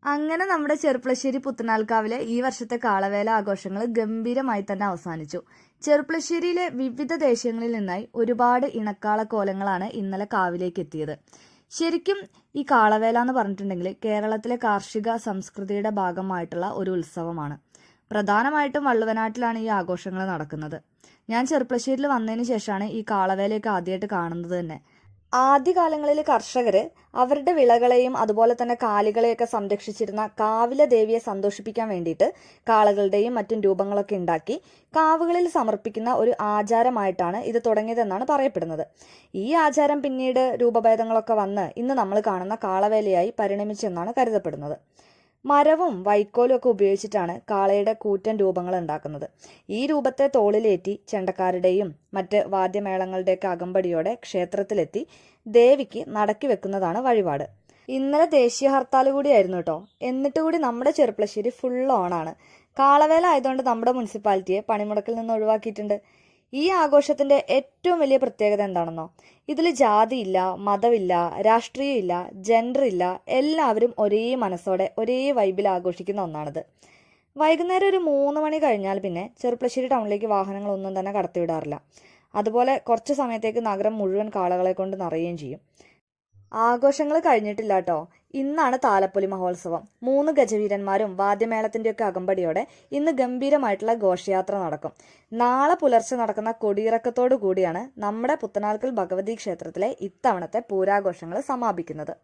അങ്ങനെ നമ്മുടെ ചെർപ്പളശ്ശേരി പുത്തനാൽക്കാവിലെ ഈ വർഷത്തെ കാളവേല ആഘോഷങ്ങൾ ഗംഭീരമായി തന്നെ അവസാനിച്ചു. ചെർപ്പളശ്ശേരിയിലെ വിവിധ ദേശങ്ങളിൽ നിന്നായി ഒരുപാട് ഇണക്കാള കോലങ്ങളാണ് ഇന്നലെ കാവിലേക്ക് എത്തിയത്. ശരിക്കും ഈ കാളവേല എന്ന് പറഞ്ഞിട്ടുണ്ടെങ്കിൽ കേരളത്തിലെ കാർഷിക സംസ്കൃതിയുടെ ഭാഗമായിട്ടുള്ള ഒരു ഉത്സവമാണ്. പ്രധാനമായിട്ടും വള്ളുവനാട്ടിലാണ് ഈ ആഘോഷങ്ങൾ നടക്കുന്നത്. ഞാൻ ചെർപ്പളശ്ശേരിയിൽ വന്നതിന് ശേഷമാണ് ഈ കാളവേലയൊക്കെ ആദ്യമായിട്ട് കാണുന്നത് തന്നെ. ആദ്യകാലങ്ങളിൽ കർഷകർ അവരുടെ വിളകളെയും അതുപോലെ തന്നെ കാലികളെയൊക്കെ സംരക്ഷിച്ചിരുന്ന കാവിലെ ദേവിയെ സന്തോഷിപ്പിക്കാൻ വേണ്ടിയിട്ട് കാളകളുടെയും മറ്റും രൂപങ്ങളൊക്കെ ഉണ്ടാക്കി കാവുകളിൽ സമർപ്പിക്കുന്ന ഒരു ആചാരമായിട്ടാണ് ഇത് തുടങ്ങിയതെന്നാണ് പറയപ്പെടുന്നത്. ഈ ആചാരം പിന്നീട് രൂപഭേദങ്ങളൊക്കെ വന്ന് ഇന്ന് നമ്മൾ കാണുന്ന കാളവേലയായി പരിണമിച്ചെന്നാണ് കരുതപ്പെടുന്നത്. മരവും വൈക്കോലും ഒക്കെ ഉപയോഗിച്ചിട്ടാണ് കാളയുടെ കൂറ്റൻ രൂപങ്ങൾ ഉണ്ടാക്കുന്നത്. ഈ രൂപത്തെ തോളിലേറ്റി ചെണ്ടക്കാരുടെയും മറ്റ് വാദ്യമേളങ്ങളുടെയൊക്കെ അകമ്പടിയോടെ ക്ഷേത്രത്തിലെത്തി ദേവിക്ക് നടക്കി വെക്കുന്നതാണ് വഴിപാട്. ഇന്നലെ ദേശീയ ഹർത്താൽ കൂടിയായിരുന്നു കേട്ടോ. എന്നിട്ട് കൂടി നമ്മുടെ ചെർപ്പളശ്ശേരി ഫുൾ ഓണാണ്. കാളവേല ആയതുകൊണ്ട് നമ്മുടെ മുനിസിപ്പാലിറ്റിയെ പണിമുടക്കിൽ നിന്ന് ഒഴിവാക്കിയിട്ടുണ്ട്. ഈ ആഘോഷത്തിന്റെ ഏറ്റവും വലിയ പ്രത്യേകത എന്താണെന്നോ, ഇതിൽ ജാതിയില്ല, മതമില്ല, രാഷ്ട്രീയമില്ല, ജെൻഡർ ഇല്ല, എല്ലാവരും ഒരേ മനസ്സോടെ ഒരേ വൈബിൽ ആഘോഷിക്കുന്ന ഒന്നാണിത്. വൈകുന്നേരം ഒരു 3 മണി കഴിഞ്ഞാൽ പിന്നെ ചെർപ്പളശ്ശേരി ടൗണിലേക്ക് വാഹനങ്ങളൊന്നും തന്നെ കടത്തിവിടാറില്ല. അതുപോലെ കുറച്ച് സമയത്തേക്ക് നഗരം മുഴുവൻ കാളകളെ കൊണ്ട് നിറയുകയും ചെയ്യും. ആഘോഷങ്ങൾ കഴിഞ്ഞിട്ടില്ല കേട്ടോ. ഇന്നാണ് താലപ്പൊലി മഹോത്സവം. 3 ഗജവീരന്മാരും വാദ്യമേളത്തിൻ്റെയൊക്കെ അകമ്പടിയോടെ ഇന്ന് ഗംഭീരമായിട്ടുള്ള ഘോഷയാത്ര നടക്കും. നാളെ പുലർച്ചെ നടക്കുന്ന കൊടിയിറക്കത്തോടു കൂടിയാണ് നമ്മുടെ പുത്തനാൽക്കൽ ഭഗവതി ക്ഷേത്രത്തിലെ ഇത്തവണത്തെ പൂരാഘോഷങ്ങൾ സമാപിക്കുന്നത്.